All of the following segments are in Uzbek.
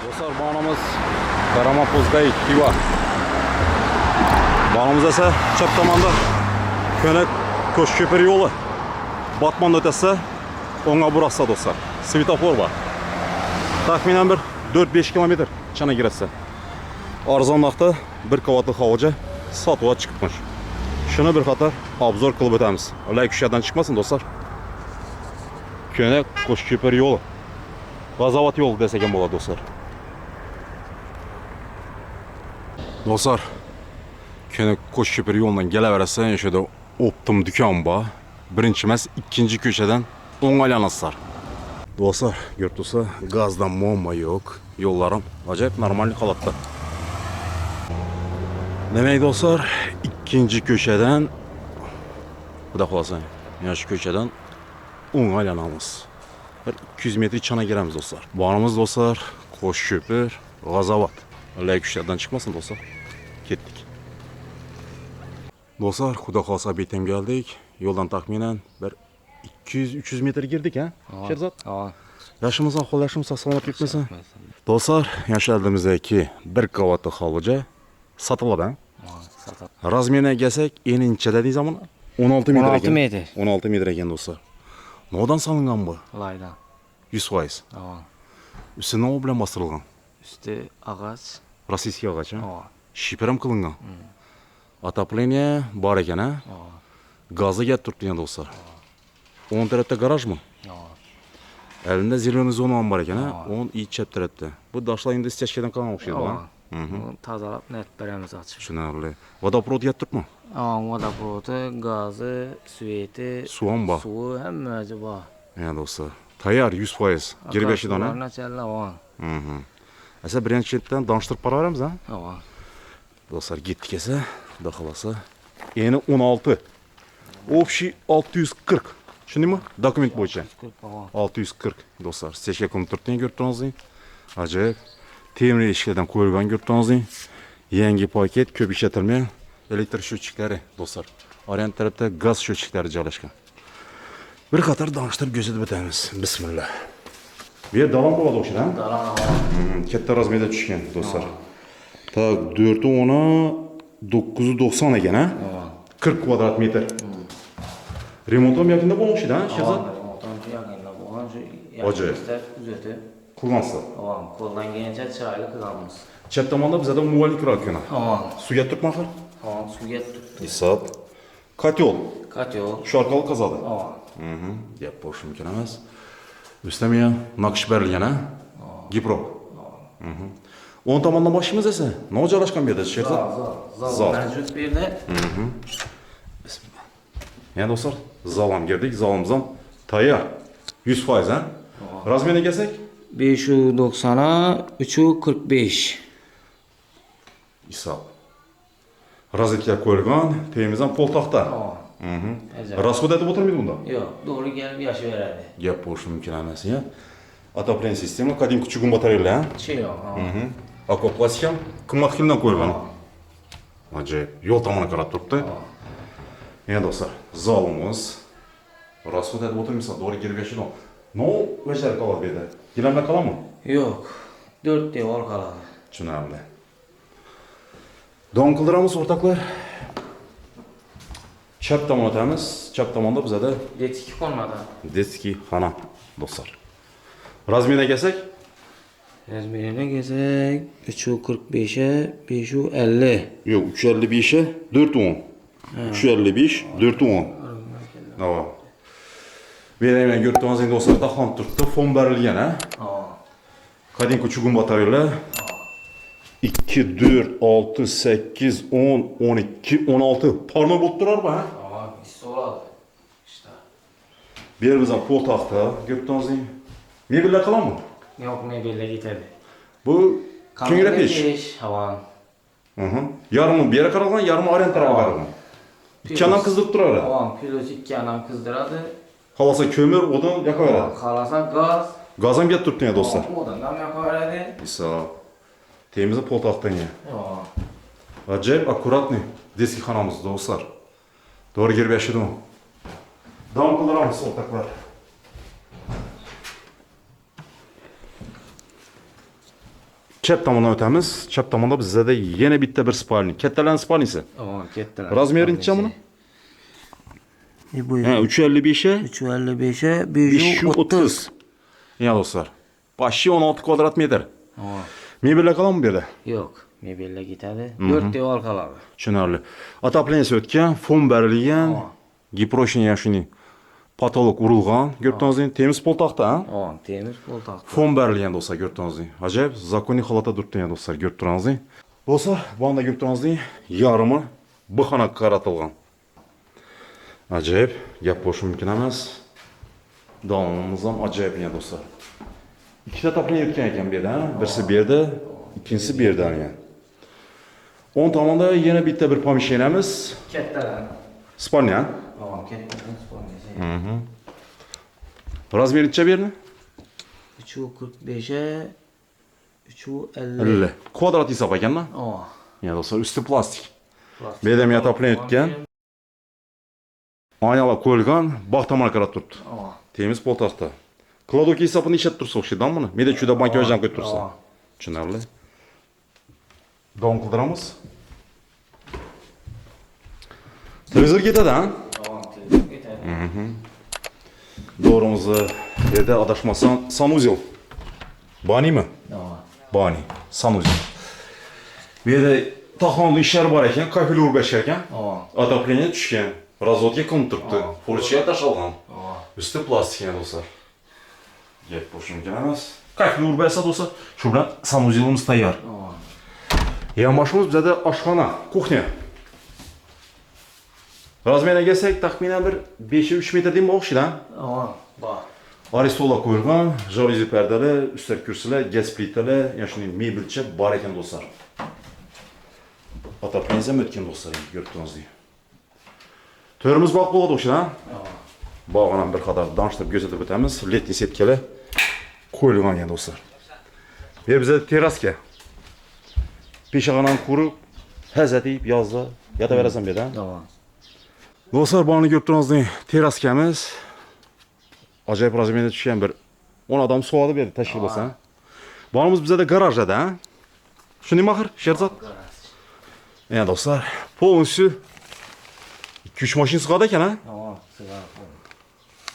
Dostlar, bağımız Karamapoz'day Xiva. Bağımız ise çap tomanda Könek Koşköpür yolu. Batman ötesi ona burası dostlar. Svetofor var. Tahminen bir 4-5 kilometr çana giretse. Arzonlaqda bir qavatlı havaca satığa çıkmış. Şunu bir qatar obzor qilib o'tamiz. Ular kushadan chiqmasin dostlar. Könek Koşköpür yolu. G'azovat yo'li desak ham bo'ladi dostlar. Dostlar, Könek Koşköpür yolundan kelaverasizlar, o'sha yerda optim do'kon bor. Birinchi emas, ikkinchi ko'chadan o'ng'aylanasizlar. Dostlar, ko'rib tursa, gazdan muammo yo'q. Yo'llarim ajoyib normal holatda. Demek dostlar, ikkinchi ko'chadan xudo xolasa, yana shu ko'chadan o'ng'aylanamiz. Bir 200 metr içine giremiz dostlar. Bağımız dostlar, Koşköpür, G'azovat. Ular kuchlardan chiqmasin dostlar. Ketdik. Dostlar, xudo xolasa betem geldik. Yo'ldan taxminan bir 200-300 metr girdik ha? Sherzod? Yaşımız ahvolashimiz salomat ketmasin. Dostlar, yashaldimizdagi bir qavatli hovlicha sotiladi ha? Razmerine gelsak, en inchada deysiz ama 16 metr ekan. 16 metr. 16 metr ekan dostlar. Nodan salıngan bu? Laydan. 100%. Aa. Üstü ne bilen bastırılgan? Üstü ağaç. Rossiyskiy ağaç ha? Aa. Şiperim kılıngan. Отопление бар ekan ha? Gazı get turibdi yani dostlar. O'ng tarafta garaj mı? Elinde zirveli zona var ekan ha? O'ng iyi chap tarafta. Bu daşlar endi istashkadan qolgan o'xshaydi ha? Tazalab net beremiz açıp. Tushunarli. Vodoprovod get turibmi? Vodoprodu, gazı, sveti, Suv ham bor. suvi hammasi bor. Ya dostlar. Tayyor 100%. Girib yashaydi ona. Nachalla. Asa birinchi chetdan danıştırıp baraveramiz ha? Dostlar gittik esa, xudo xolasa. Eni 16. Общий 640. Tushundingmi? Dokument bo'yicha. 640 dostlar. Stechka ko'mib turibdi, ko'rib turibsizlar. Ajoyib. Temir eshiklardan qo'yilgan ko'rib turibsizlar. Yangi paket, ko'p ishlatilmagan elektr счетчиклari dostlar. Orient tarafda gaz счетчиклari joylashgan. Bir qator danıştırıp ko'rsatib o'tamiz. Bismillah. Bu yer dalon bo'ladi o'shadan. Dalon. Katta razmerda tushgan dostlar. Tak 410'a 990 ekan ha? 40 kvadrat metr. Remont ham yaqinda bo'lmoqchi-da, Sherzod? Remontdan yaqinda bo'lgan shu. Ajoyib. Uzatib. Kullansa. Qo'ldan kelgancha chiroyli qilamiz. Chap tomonda bizda muvallik ekan. Suvga turibmi axir? Suvga turibdi. Hisob. Kotyol. Kotyol. Shu orqali qazadi. Gap bo'lishi mumkin emas. Ustida ham naqsh berilgan ha? Gipro. O'ng tomondan boshimiz esa nima joylashgan bu yerda Sherzod? Zal mavjud bu yerda. Bismillah. Yani dostlar, zal ham girdik. Zalimiz ham tayyor. 100% ha? Razmerga kelsak? 590'a 345. Hisob. Rozetga qo'yilgan, temiz ham pol taxta. Расход etib o'tirmaydi bunda? Yo'q, to'g'ri kelib yashayveradi. Gap bo'lishi mumkin emas ya. Отопление sistema qadimgi chugun batareyalar ha? Chilo. Akoplastik ham qimmat xildan qo'yilgan. Ajoyib. Yo'l tomoniga qarab turibdi. Yani dostlar, zalimiz расход etib o'tirmaysa, to'g'ri girib yashaydi. No, o'shalar qoladi bu yerda. Gilamlar qoladimi? Yo'q. 4 devor qoladi. Tushunarli. Don qildiramiz o'rtoqlar. Chap tomon o'tamiz. Chap tomonda bizada Detski qolmadi. detski xona dostlar. Razmerga kelsak? Razmerine kelsak 345'e 550. Yo'q, 355'e 410. 355, 410. Tamam. Beremen ko'rib turganingizdek dostlar, taxon turibdi, fon berilgan ha? Qadimgi chugun batareyalar 2, 4, 6, 8, 10, 12, 16 parma bo'lib turarmi ha? Hissi oladi. İşte. Bu yer bizdan pol taxta, ko'rib turganingizdek. Mebellar qoladimi? Yo'q, mebellar ketadi. Bu ko'ngla pesh. Havan. Yarımı bir yere qaralgan, yarımı orient tarafga qaralgan. İkkidan qizdirib turadi. Havan pilos ikkidan qizdiradi. Xolasa ko'mir, odam yoqaveradi. Xolasa gaz. Gaz ham ketib turibdi dostlar. Odamdan yoqaveradi. Hisob. Temiz pol taxtadan ya. Yo'q. Ajoyib akkuratniy detski xonamiz dostlar. To'g'ri girib yashadimi? Davom qildiramiz o'rtoqlar. chap tomondan o'tamiz. Chap tomonda bizda yana bitta bir spalni. Kattalarning spalnisi. Kattalar. Razmeri necha buni? Bu Ha, 355'e 355'e 530. Ya dostlar. Başı 16 kvadrat metr. Mebellar qalamı bu yerda? Yo'q, mebellar ketadi. 4 devor qoladi. Tushunarli. Отопление o'tgan, fon berilgan, giproshniya shuni patolog urilgan. Ko'rdingizmi? Temiz pol taxta, ha? Temiz pol taxta. Fon berilgan do'stlar, ko'rdingizmi? Ajoyib, zakoniy holatda turibdi do'stlar, ko'rib turasizmi? Do'stlar, bu anda ko'rib turasizmi? Yarimi bu xonaga qaratilgan. Ajoyib, gap bo'lishi mumkin emas. Davomimiz ham ajoyib ya do'stlar. İkisi to'planish o'tgan ekan bu yerda, birisi bu yerda, ikkinchisi bu yerda ekan. 10 tomonda yana bitta bir pomeshchenamiz. Kattalar. Spalnya. Kattalar spalnya. Razmeri necha bu yerni? 345'e 350. 50. Kvadrat hisob ekan-da? Ya do'stlar, usti plastik. Bu yerda men to'planib o'tgan. Aynalar qo'yilgan, bog' tomon qarab turibdi. Temiz pol taxta. Kladovka hisobini ishlatib tursa o'xshaydi buni. Menda juda banka vajan qo'yib tursa. Tushunarli. Davom qildiramiz. Televizor ketadi, ha? Televizor ketadi. Doğrumuzu yerda adashmasam sanuzel. Banimi? Bani. Sanuzel. Bu yerda taxonli ishlar bor ekan, kafel urbash ekan. Отопление tushgan. Razvodga qilinib turibdi. Forchga tashalgan. Usti plastik yana do'stlar. Gap bo'lishi mumkin emas. Kafel urbasa do'stlar, shu bilan sanuzelimiz tayyor. Yonboshimiz bizda oshxona, kuxnya. Razmeriga kelsak, taxminan bir 5-3 metr deymi o'xshaydi, ha? Bor. Aristola qo'yilgan, jaluzi pardali, ustak kursilar, gaz plitali, yana shunday mebelcha bor ekan do'stlar. Отопление ham o'tgan do'stlar, ko'rib turasizlar. To'rimiz bog' bo'ladi o'sha, ha? Bog'ini bir qadar danshtirib ko'rsatib o'tamiz. Letniy setkalar qo'yilgan ekan do'stlar. Bu yer bizda teraska. Peshag'anan qurib, hazatib yozda yotaverasan bu yerda. Do'stlar, buni ko'rib turasizlar, teraskamiz. Ajoyib razmerda tushgan bir 10 odam suvadi bu yerda tashkil bo'lsa. Bonimiz bizda garajda, ha? Shunday mahir, Sherzod. Ya do'stlar, polностью 2-3 mashina sig'adi ekan, ha? Sig'adi.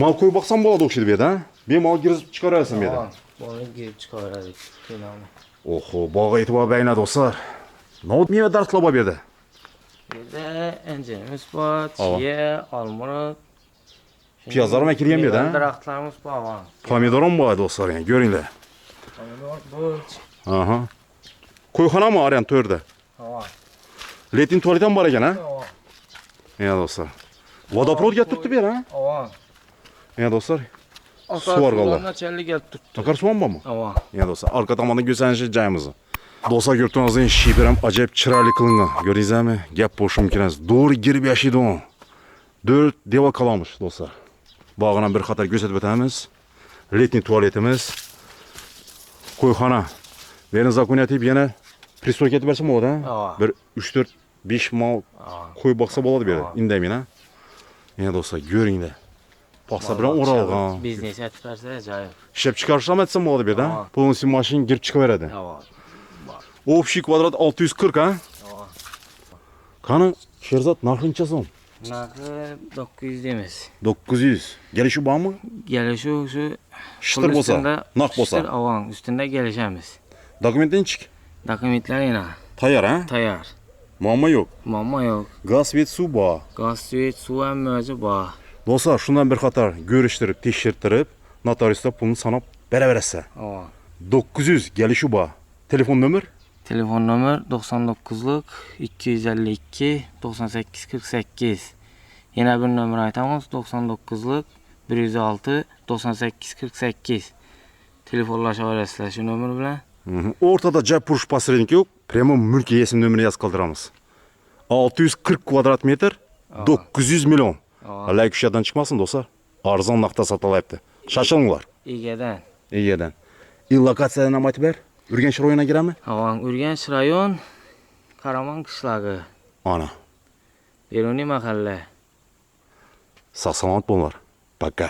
Mal qo'yib boqsam bo'ladi o'xshaydi bu yerda, ha? Bemalol girib chiqarasan bu yerda. Buni girib chiqaradik. Oho, bog'a e'tibor beringlar do'stlar. Nima meva daraxtlar bor bu yerda? Yerda anjirimiz bor, chiya, olmurod. Piyozlar ham ekilgan bu yerda, ha? Daraxtlarimiz bor. Pomidor ham bor do'stlar, yani ko'ringlar. Pomidor burch. Aha. Qo'yxonami arian to'rda? Letin tualet ham bor ekan, ha? Ya do'stlar. Vodoprovodga turibdi bu yer, ha? Ya do'stlar. Suvar qoldi. Nachallik kelib turibdi. Akar suv ham bormi? Ya do'stlar, orqa tomonda ko'rsanish joyimiz. Do'stlar, ko'rib turasizlar, shiber ham ajoyib chiroyli qilingan. Ko'rdingizmi? Gap bo'lishi mumkin emas. Do'ri girib yashaydi u. 4 devor qolamish do'stlar. Bog'ini bir qator ko'rsatib o'tamiz. Letniy tualetimiz. Qo'yxona. Meni zakoniyatib yana pristoyka etib bersam bo'ladi, ha? Bir 3-4-5 mal qo'yib boqsa bo'ladi bu yerda. Indamina. Yana do'stlar, ko'ringlar. Paxsa bilan o'ralgan. Biznes etib bersa ajoyib. Ishlab chiqarish ham etsam bo'ladi bu yerda. Polностью mashina girib chiqaveradi. Общий kvadrat 640, ha? Qani, Sherzod, narxi necha so'm? Narxi 900 deymiz. 900. Kelishuv bormi? Kelishuv shu Shitir bo'lsa, naq bo'lsa. Ustida kelishamiz. Dokumentlar nechik? Dokumentlar yana Tayyor, ha? tayyor. Muammo yo'q. Muammo yo'q. Gaz, svet, suv bor. Gaz, svet, suv ham o'zi bor. Do'stlar, shundan bir qator ko'rishtirib, tekshirtirib, notariusda pulni sanab beraverasiz. 900 kelishuv bor. Telefon nomer? Telefon nomer 99lik 252 98 48. Yana bir nomer aytamiz, 99lik 106 98 48. Telefonlashaverasizlar shu nomer bilan. O'rtada joy purish posrednik yo'q. Premo mulk egasi nomerini yozib qoldiramiz. 640 kvadrat metr, 900 million. Alay kushdan chiqmasin do'stlar. Arzon narxda sotilyapti. Shoshilinglar. Egadan. Lokatsiyadan ham aytib ber. Urganch rayoniga kirami? Urganch rayon, Qaraman qishlog'i. Ana. Beruniy mahalla. Sog' salomat bo'linglar. Пока.